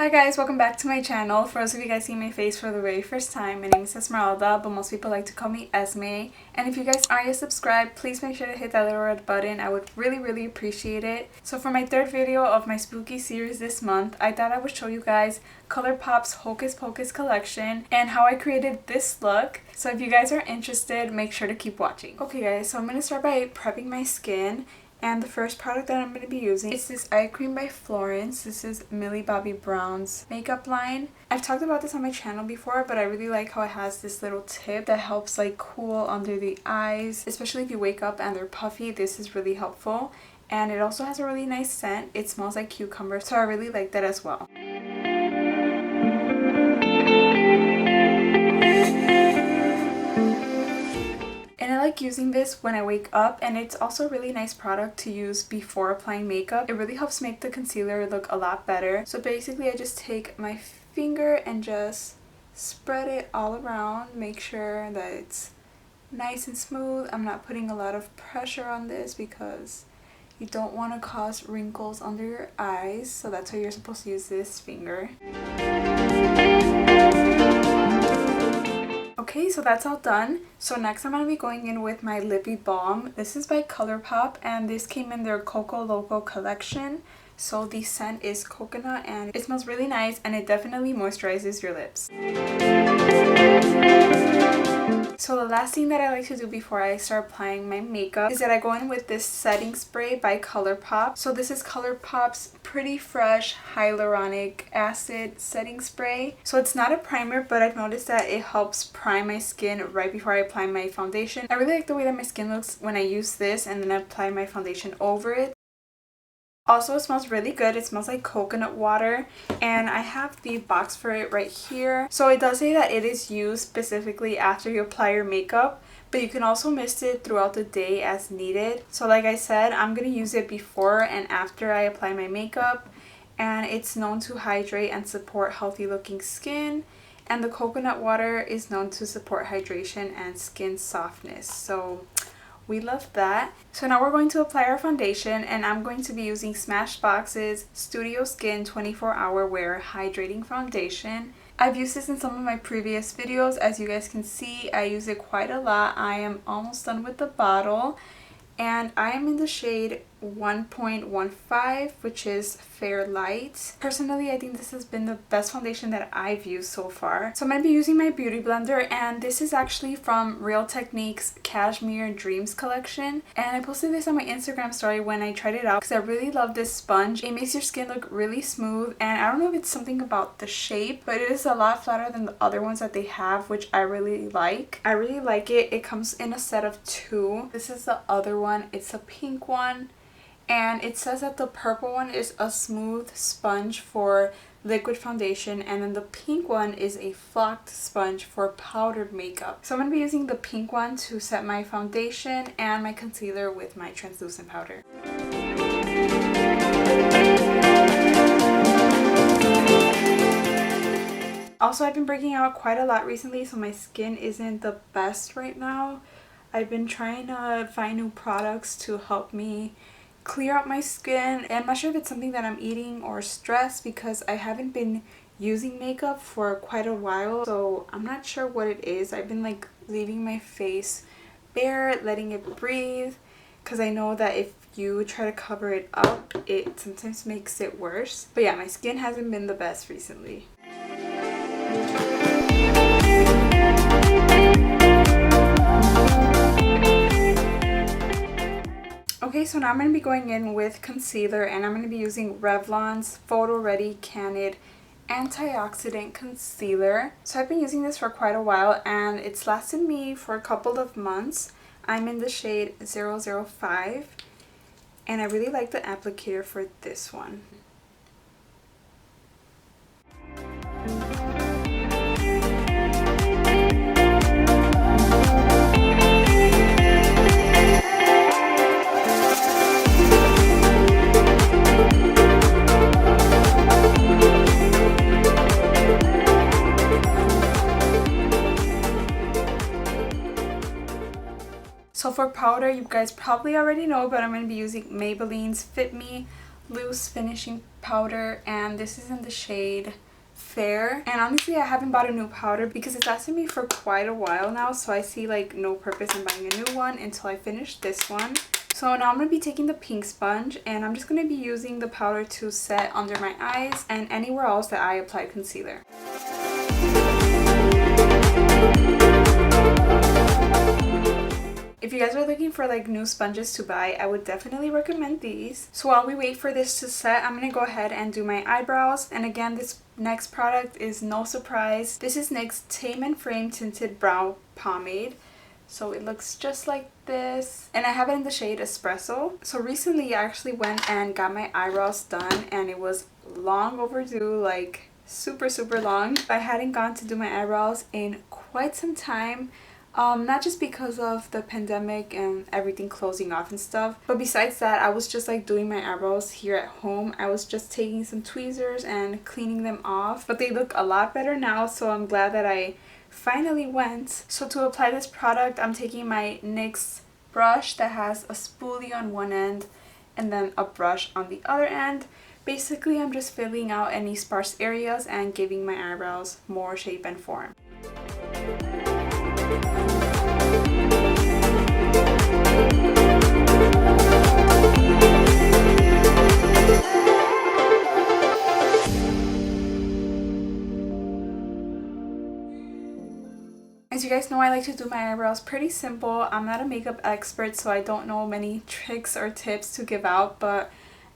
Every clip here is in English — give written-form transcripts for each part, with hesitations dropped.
Hi guys, welcome back to my channel. For those of you guys seeing my face for the very first time, my name is Esmeralda, but most people like to call me Esme. And if you guys aren't yet subscribed, please make sure to hit that little red button. I would really appreciate it. So for my third video of my spooky series this month, I thought I would show you guys Colourpop's Hocus Pocus collection and how I created this look. So if you guys are interested, make sure to keep watching. Okay guys, so I'm going to start by prepping my skin. And the first product that I'm going to be using is this eye cream by Florence. This is Millie Bobby Brown's makeup line. I've talked about this on my channel before, but I really like how it has this little tip that helps like cool under the eyes. Especially if you wake up and they're puffy, this is really helpful. And it also has a really nice scent. It smells like cucumber, so I really like that as well. And I like using this when I wake up, and it's also a really nice product to use before applying makeup. It really helps make the concealer look a lot better. So basically I just take my finger and just spread it all around, make sure that it's nice and smooth. I'm not putting a lot of pressure on this because you don't want to cause wrinkles under your eyes, so that's why you're supposed to use this finger. Okay, so that's all done. So next I'm going to be going in with my lippy balm. This is by Colourpop and this came in their Coco Loco collection. So the scent is coconut and it smells really nice and it definitely moisturizes your lips. So the last thing that I like to do before I start applying my makeup is that I go in with this setting spray by Colourpop. So this is Colourpop's Pretty Fresh Hyaluronic Acid Setting Spray. So it's not a primer, but I've noticed that it helps prime my skin right before I apply my foundation. I really like the way that my skin looks when I use this and then I apply my foundation over it. Also, it smells really good. It smells like coconut water, and I have the box for it right here. So it does say that it is used specifically after you apply your makeup, but you can also mist it throughout the day as needed. So like I said, I'm going to use it before and after I apply my makeup, and it's known to hydrate and support healthy looking skin, and the coconut water is known to support hydration and skin softness. So we love that. So now we're going to apply our foundation, and I'm going to be using Smashbox's Studio Skin 24-Hour Wear Hydrating Foundation. I've used this in some of my previous videos. As you guys can see, I use it quite a lot. I am almost done with the bottle, and I am in the shade 1.15, which is Fair Light. Personally, I think this has been the best foundation that I've used so far. So I'm going to be using my beauty blender, and this is actually from Real Techniques Cashmere Dreams collection. And I posted this on my Instagram story when I tried it out because I really love this sponge. It makes your skin look really smooth, and I don't know if it's something about the shape, but it is a lot flatter than the other ones that they have, which I really like. I really like it. It comes in a set of 2. This is the other one. It's a pink one. And it says that the purple one is a smooth sponge for liquid foundation, and then the pink one is a flocked sponge for powdered makeup. So I'm going to be using the pink one to set my foundation and my concealer with my translucent powder. Also, I've been breaking out quite a lot recently, so my skin isn't the best right now. I've been trying to find new products to help me clear out my skin, and I'm not sure if it's something that I'm eating or stress because I haven't been using makeup for quite a while, so I'm not sure what it is. I've been like leaving my face bare, letting it breathe, because I know that if you try to cover it up, it sometimes makes it worse. But yeah, my skin hasn't been the best recently. Okay, so now I'm going to be going in with concealer, and I'm going to be using Revlon's Photo Ready Candid Antioxidant Concealer. So I've been using this for quite a while, and it's lasted me for a couple of months. I'm in the shade 005, and I really like the applicator for this one. So for powder, you guys probably already know, but I'm going to be using Maybelline's Fit Me Loose Finishing powder, and this is in the shade Fair. And honestly, I haven't bought a new powder because it's lasted me for quite a while now, so I see like no purpose in buying a new one until I finish this one. So now I'm going to be taking the pink sponge, and I'm just going to be using the powder to set under my eyes and anywhere else that I apply concealer. If you guys are looking for like new sponges to buy, I would definitely recommend these. So while we wait for this to set, I'm going to go ahead and do my eyebrows. And again, this next product is no surprise. This is NYX's Tame and Frame Tinted Brow Pomade. So it looks just like this, and I have it in the shade Espresso. So recently I actually went and got my eyebrows done, and it was long overdue, like super long. I hadn't gone to do my eyebrows in quite some time. Not just because of the pandemic and everything closing off and stuff, but besides that, I was just like doing my eyebrows here at home. I was just taking some tweezers and cleaning them off, but they look a lot better now, so I'm glad that I finally went. So to apply this product, I'm taking my NYX brush that has a spoolie on one end and then a brush on the other end. Basically, I'm just filling out any sparse areas and giving my eyebrows more shape and form. As you guys know, I like to do my eyebrows pretty simple. I'm not a makeup expert, so I don't know many tricks or tips to give out, but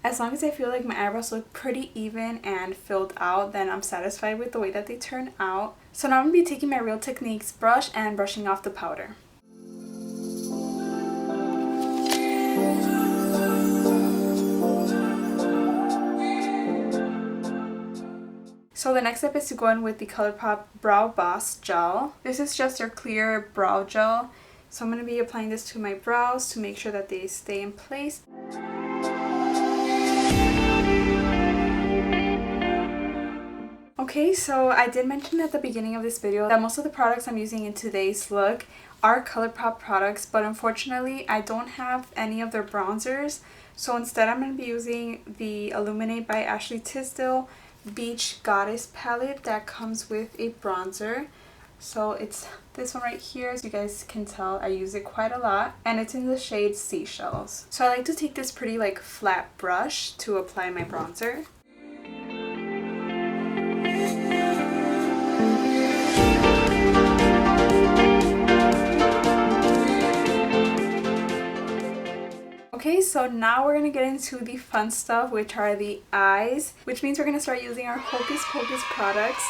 as long as I feel like my eyebrows look pretty even and filled out, then I'm satisfied with the way that they turn out. So now I'm going to be taking my Real Techniques brush and brushing off the powder. So the next step is to go in with the Colourpop Brow Boss Gel. This is just their clear brow gel. So I'm going to be applying this to my brows to make sure that they stay in place. Okay, so I did mention at the beginning of this video that most of the products I'm using in today's look are Colourpop products, but unfortunately I don't have any of their bronzers. So instead I'm going to be using the Illuminate by Ashley Tisdale Beach Goddess palette that comes with a bronzer. So it's this one right here. As you guys can tell, I use it quite a lot, and it's in the shade Seashells. So I like to take this pretty like flat brush to apply my bronzer. Okay, so now we're going to get into the fun stuff, which are the eyes, which means we're going to start using our Hocus Pocus products.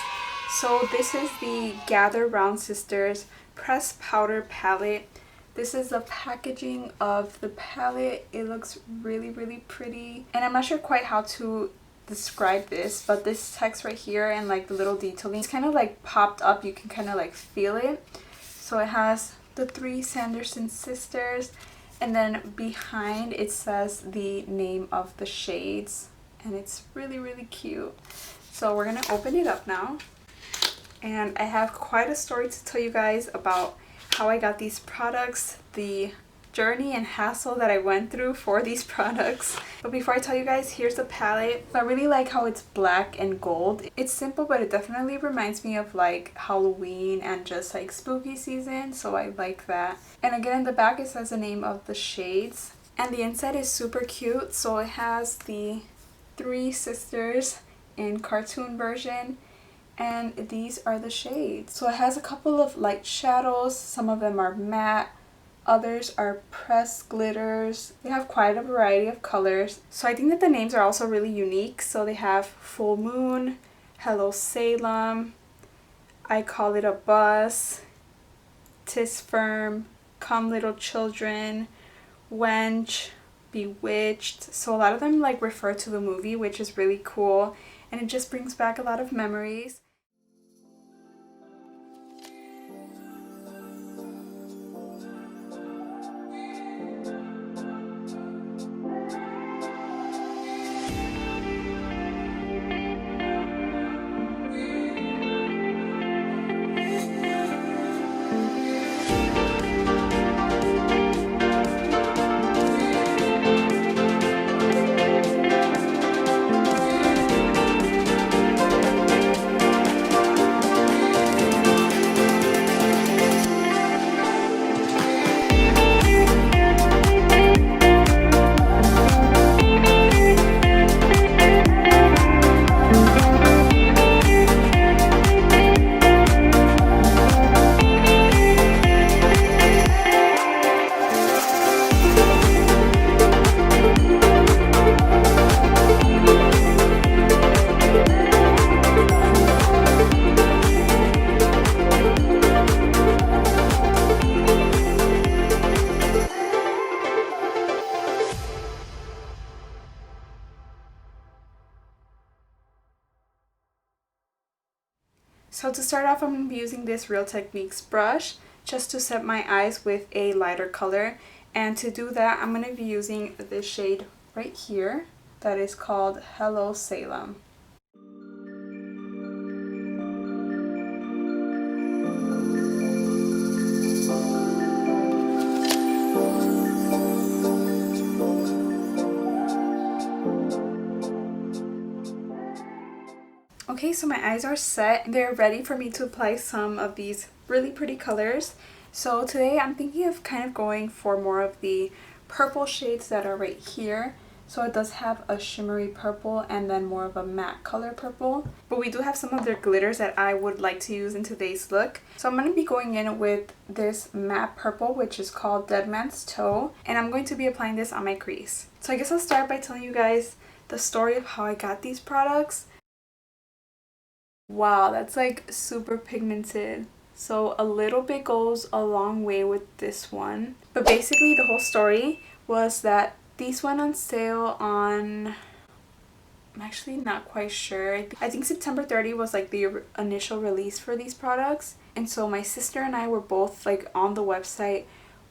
So this is the Gather Round Sisters Pressed Powder Palette. This is the packaging of the palette. It looks really pretty, and I'm not sure quite how to describe this, but this text right here and like the little detailing is kind of like popped up. You can kind of like feel it. So it has the 3 Sanderson sisters, and then behind it says the name of the shades, and it's really cute. So we're gonna open it up now, and I have quite a story to tell you guys about how I got these products, the journey and hassle that I went through for these products. But before I tell you guys, here's the palette. I really like how it's black and gold. It's simple, but it definitely reminds me of like Halloween and just like spooky season, so I like that. And again, in the back it says the name of the shades, and the inside is super cute. So it has the 3 sisters in cartoon version, and these are the shades. So it has a couple of light shadows, some of them are matte, others are pressed glitters. They have quite a variety of colors. So I think that the names are also really unique. So they have Full Moon, Hello Salem, I Call It a Bus, 'Tis Firm, Come Little Children, Wench, Bewitched. So a lot of them like refer to the movie, which is really cool, and it just brings back a lot of memories. So to start off, I'm going to be using this Real Techniques brush just to set my eyes with a lighter color. And to do that, I'm going to be using this shade right here that is called Hello Salem. Okay, so my eyes are set. They're ready for me to apply some of these really pretty colors. So today I'm thinking of kind of going for more of the purple shades that are right here. So it does have a shimmery purple and then more of a matte color purple. But we do have some of their glitters that I would like to use in today's look. So I'm going to be going in with this matte purple, which is called Dead Man's Toe. And I'm going to be applying this on my crease. So I guess I'll start by telling you guys the story of how I got these products. Wow, that's like super pigmented. So a little bit goes a long way with this one. But basically the whole story was that these went on sale on, I'm actually not quite sure. I think September 30 was like the initial release for these products. And so my sister and I were both like on the website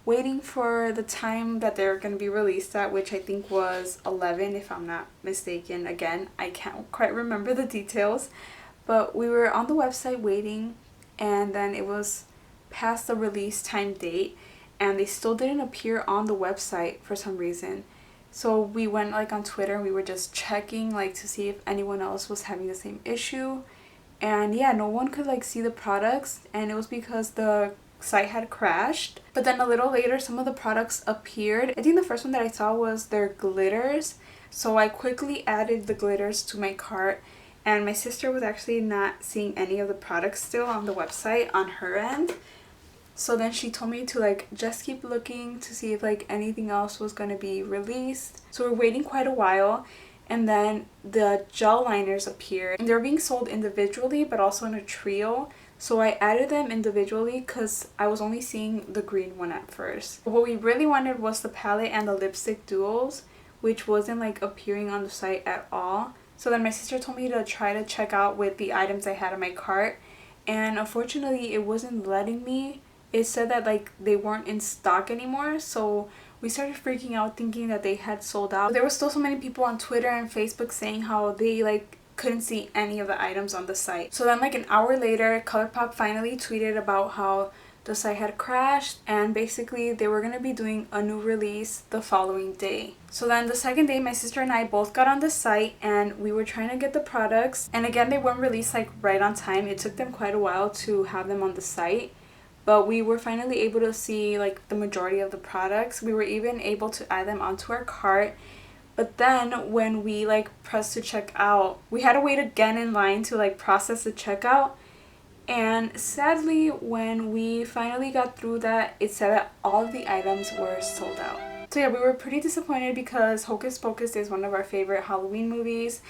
waiting for the time that they're going to be released at, which I think was 11 if I'm not mistaken. Again, I can't quite remember the details. But we were on the website waiting, and then it was past the release time date, and they still didn't appear on the website for some reason. So we went like on Twitter and we were just checking like to see if anyone else was having the same issue. And yeah, no one could like see the products, and it was because the site had crashed. But then a little later some of the products appeared. I think the first one that I saw was their glitters. So I quickly added the glitters to my cart. And my sister was actually not seeing any of the products still on the website on her end. So then she told me to like just keep looking to see if like anything else was going to be released. So we're waiting quite a while. And then the gel liners appeared. And they're being sold individually but also in a trio. So I added them individually because I was only seeing the green one at first. What we really wanted was the palette and the lipstick duos, which wasn't like appearing on the site at all. So then my sister told me to try to check out with the items I had in my cart, and unfortunately it wasn't letting me. It said that like they weren't in stock anymore, so we started freaking out thinking that they had sold out. There were still so many people on Twitter and Facebook saying how they like couldn't see any of the items on the site. So then like an hour later, Colourpop finally tweeted about how the site had crashed, and basically they were going to be doing a new release the following day. So then the second day, my sister and I both got on the site and we were trying to get the products, and again they weren't released like right on time. It took them quite a while to have them on the site, but we were finally able to see like the majority of the products. We were even able to add them onto our cart. But then when we like pressed to check out, we had to wait again in line to like process the checkout. And sadly, when we finally got through that, it said that all of the items were sold out. So yeah, we were pretty disappointed because Hocus Pocus is one of our favorite Halloween movies,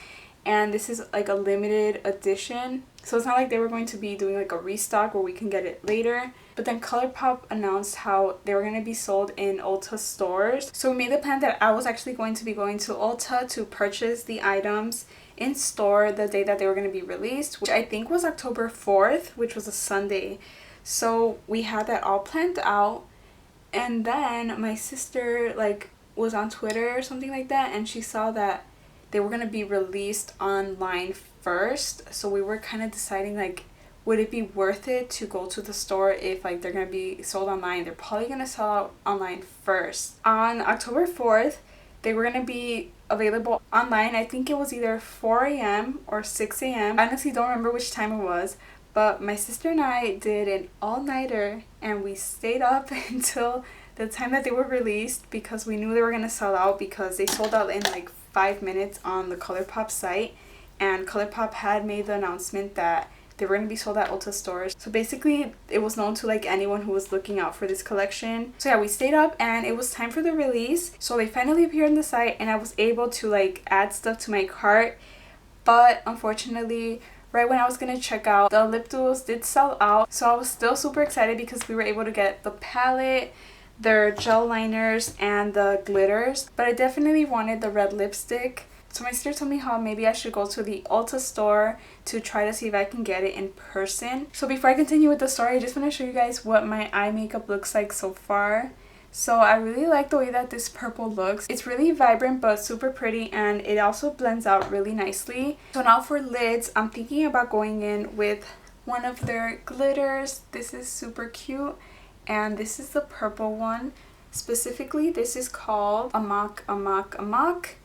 and this is like a limited edition. So it's not like they were going to be doing like a restock where we can get it later. But then Colourpop announced how they were going to be sold in Ulta stores. So we made the plan that I was actually going to be going to Ulta to purchase the items in store the day that they were going to be released, which I think was October 4th, which was a Sunday. So we had that all planned out, and then my sister like was on Twitter or something like that, and she saw that they were going to be released online first. So we were kind of deciding like, would it be worth it to go to the store if like they're going to be sold online? They're probably going to sell out online first. On October 4th, they were going to be available online. I think it was either 4 a.m. or 6 a.m. I honestly don't remember which time it was, but my sister and I did an all-nighter and we stayed up until the time that they were released because we knew they were going to sell out, because they sold out in like 5 minutes on the Colourpop site, and Colourpop had made the announcement that they were going to be sold at Ulta stores. So basically it was known to like anyone who was looking out for this collection. So yeah, we stayed up and it was time for the release. So they finally appeared on the site and I was able to like add stuff to my cart. But unfortunately, right when I was going to check out, the lip duos did sell out. So I was still super excited because we were able to get the palette, their gel liners, and the glitters. But I definitely wanted the red lipstick. So my sister told me how maybe I should go to the Ulta store to try to see if I can get it in person. So before I continue with the story, I just want to show you guys what my eye makeup looks like so far. So I really like the way that this purple looks. It's really vibrant but super pretty, and it also blends out really nicely. So now for lids, I'm thinking about going in with one of their glitters. This is super cute, and this is the purple one. Specifically, this is called Amok Amok Amok.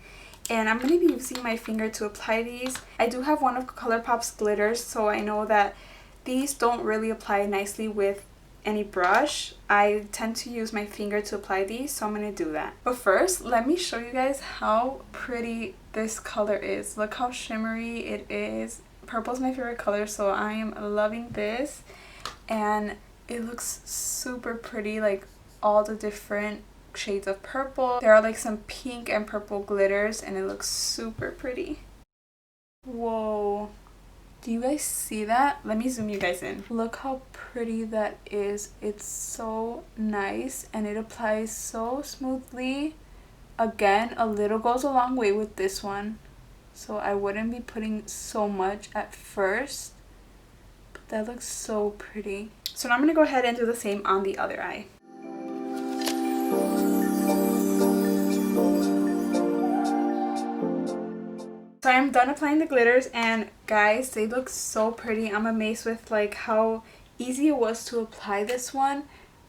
And I'm going to be using my finger to apply these. I do have one of Colourpop's glitters, so I know that these don't really apply nicely with any brush. I tend to use my finger to apply these, so I'm going to do that. But first, let me show you guys how pretty this color is. Look how shimmery it is. Purple is my favorite color, so I am loving this. And it looks super pretty, like all the different shades of purple. There are like some pink and purple glitters, and it looks super pretty. Whoa. Do you guys see that? Let me zoom you guys in. Look how pretty that is. It's so nice and it applies so smoothly. Again, a little goes a long way with this one. So I wouldn't be putting so much at first. But that looks so pretty. So now I'm going to go ahead and do the same on the other eye. So I'm done applying the glitters, and guys, they look so pretty. I'm amazed with like how easy it was to apply this one.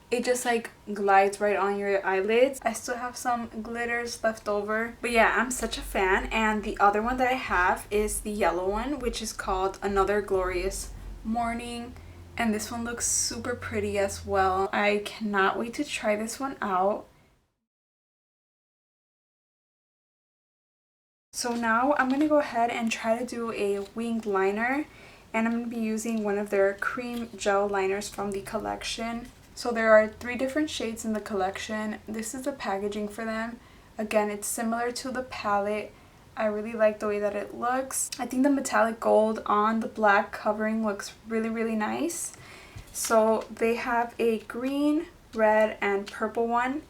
It just like glides right on your eyelids. I still have some glitters left over, but yeah, I'm such a fan. And the other one that I have is the yellow one, which is called Another Glorious Morning, and this one looks super pretty as well. I cannot wait to try this one out. So now I'm going to go ahead and try to do a winged liner, and I'm going to be using one of their cream gel liners from the collection. So there are 3 different shades in the collection. This is the packaging for them. Again, it's similar to the palette. I really like the way that it looks. I think the metallic gold on the black covering looks really, really nice. So they have a green, red, and purple one.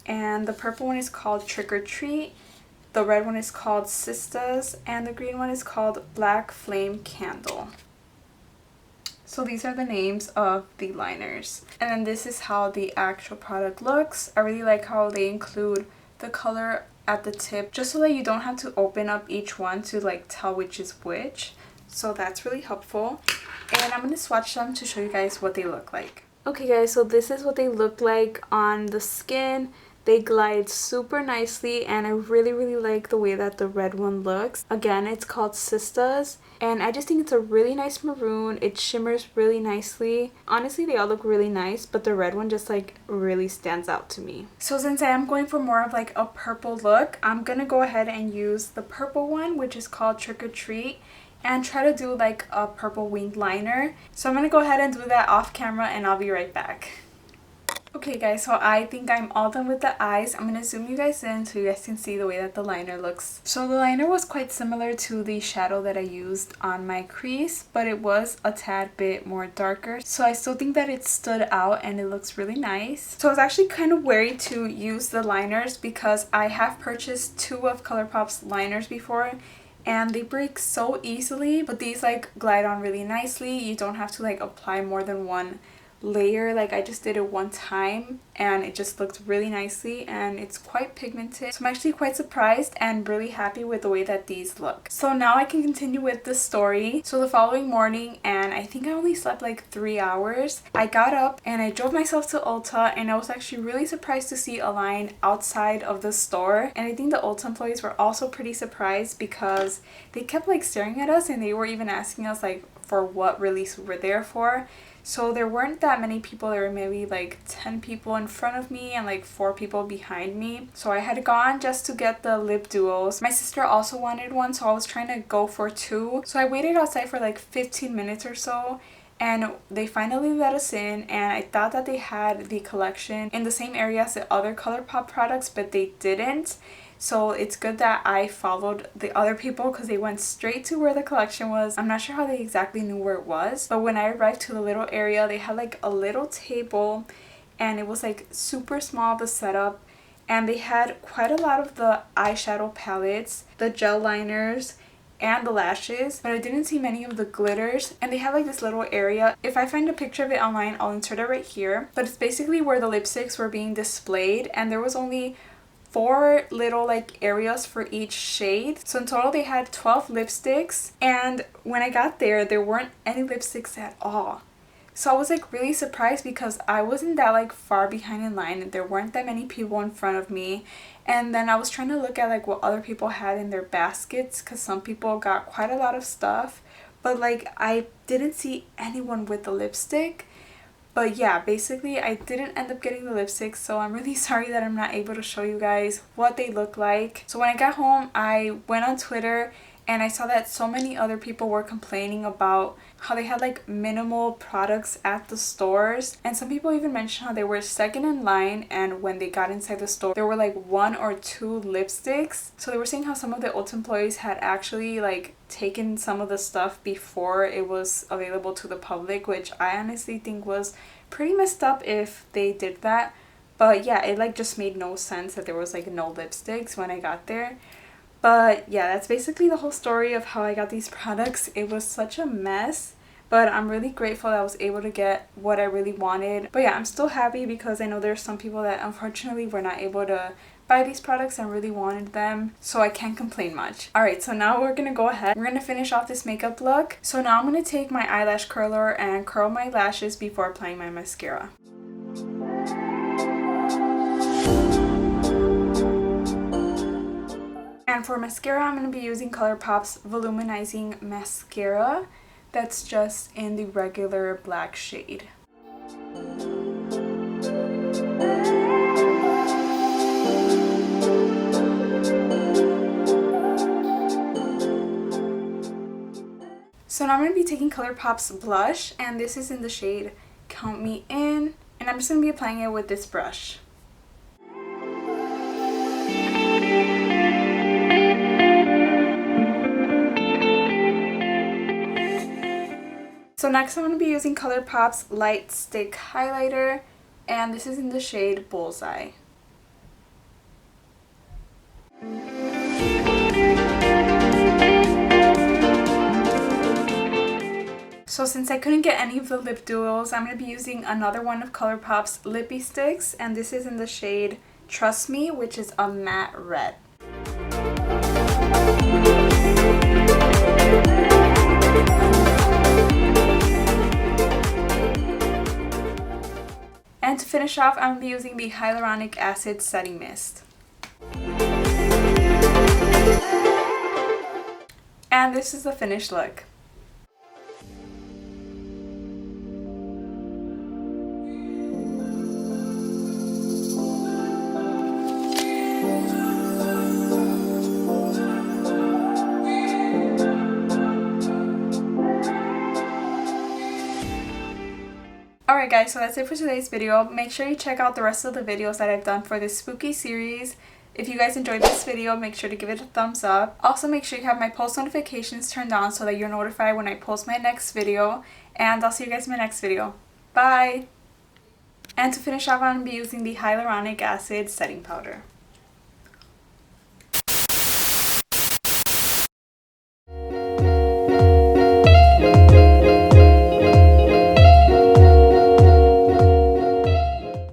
And the purple one is called Trick or Treat. The red one is called Sistas, and the green one is called Black Flame Candle. So these are the names of the liners. And then this is how the actual product looks. I really like how they include the color at the tip, just so that you don't have to open up each one to like tell which is which. So that's really helpful. And I'm going to swatch them to show you guys what they look like. Okay guys, so this is what they look like on the skin. They glide super nicely, and I really, really like the way that the red one looks. Again, it's called Sistas, and I just think it's a really nice maroon. It shimmers really nicely. Honestly, they all look really nice, but the red one just like really stands out to me. So since I am going for more of like a purple look, I'm gonna go ahead and use the purple one, which is called Trick or Treat, and try to do like a purple winged liner. So I'm gonna go ahead and do that off camera, and I'll be right back. Okay guys, so I think I'm all done with the eyes. I'm going to zoom you guys in so you guys can see the way that the liner looks. So the liner was quite similar to the shadow that I used on my crease, but it was a tad bit more darker. So I still think that it stood out and it looks really nice. So I was actually kind of wary to use the liners because I have purchased 2 of Colourpop's liners before, and they break so easily, but these like glide on really nicely. You don't have to like apply more than one layer. Like I just did it one time and it just looked really nicely, and it's quite pigmented. So I'm actually quite surprised and really happy with the way that these look. So now I can continue with the story. So the following morning, and I think I only slept like 3 hours, I got up and I drove myself to Ulta, and I was actually really surprised to see a line outside of the store. And I think the Ulta employees were also pretty surprised because they kept like staring at us, and they were even asking us like for what release we were there for. So there weren't that many people. There were maybe like 10 people in front of me and like 4 people behind me. So I had gone just to get the lip duos. My sister also wanted one, so I was trying to go for 2. So I waited outside for like 15 minutes or so, and they finally let us in, and I thought that they had the collection in the same area as the other Colourpop products, but they didn't. So it's good that I followed the other people because they went straight to where the collection was. I'm not sure how they exactly knew where it was, but when I arrived to the little area, they had like a little table, and it was like super small, the setup, and they had quite a lot of the eyeshadow palettes, the gel liners, and the lashes, but I didn't see many of the glitters. And they have like this little area. If I find a picture of it online, I'll insert it right here. But it's basically where the lipsticks were being displayed, and there was only 4 little like areas for each shade. So in total they had 12 lipsticks, and when I got there weren't any lipsticks at all. So I was like really surprised because I wasn't that like far behind in line and there weren't that many people in front of me. And then I was trying to look at like what other people had in their baskets, because some people got quite a lot of stuff, but like I didn't see anyone with the lipstick. But yeah, basically I didn't end up getting the lipsticks, so I'm really sorry that I'm not able to show you guys what they look like. So when I got home, I went on Twitter and I saw that so many other people were complaining about how they had like minimal products at the stores. And some people even mentioned how they were second in line, and when they got inside the store there were like 1 or 2 lipsticks. So they were saying how some of the Ulta employees had actually like taken some of the stuff before it was available to the public, which I honestly think was pretty messed up if they did that. But yeah, it like just made no sense that there was like no lipsticks when I got there. But yeah, that's basically the whole story of how I got these products. It was such a mess, but I'm really grateful that I was able to get what I really wanted. But yeah, I'm still happy because I know there's some people that unfortunately were not able to buy these products and really wanted them, so I can't complain much. Alright, so now we're gonna go ahead. We're gonna finish off this makeup look. So now I'm gonna take my eyelash curler and curl my lashes before applying my mascara. And for mascara, I'm going to be using Colourpop's Voluminizing Mascara. That's just in the regular black shade. So now I'm going to be taking Colourpop's blush, and this is in the shade Count Me In. And I'm just going to be applying it with this brush. So next I'm going to be using Colourpop's Light Stick Highlighter, and this is in the shade Bullseye. So since I couldn't get any of the lip duos, I'm going to be using another one of Colourpop's Lippy Sticks, and this is in the shade Trust Me, which is a matte red. And to finish off, I'm going to be using the Hyaluronic Acid Setting Mist. And this is the finished look. Alright guys, so that's it for today's video. Make sure you check out the rest of the videos that I've done for this spooky series. If you guys enjoyed this video, make sure to give it a thumbs up. Also make sure you have my post notifications turned on so that you're notified when I post my next video. And I'll see you guys in my next video. Bye! And to finish off, I'm going to be using the Hyaluronic Acid Setting Powder.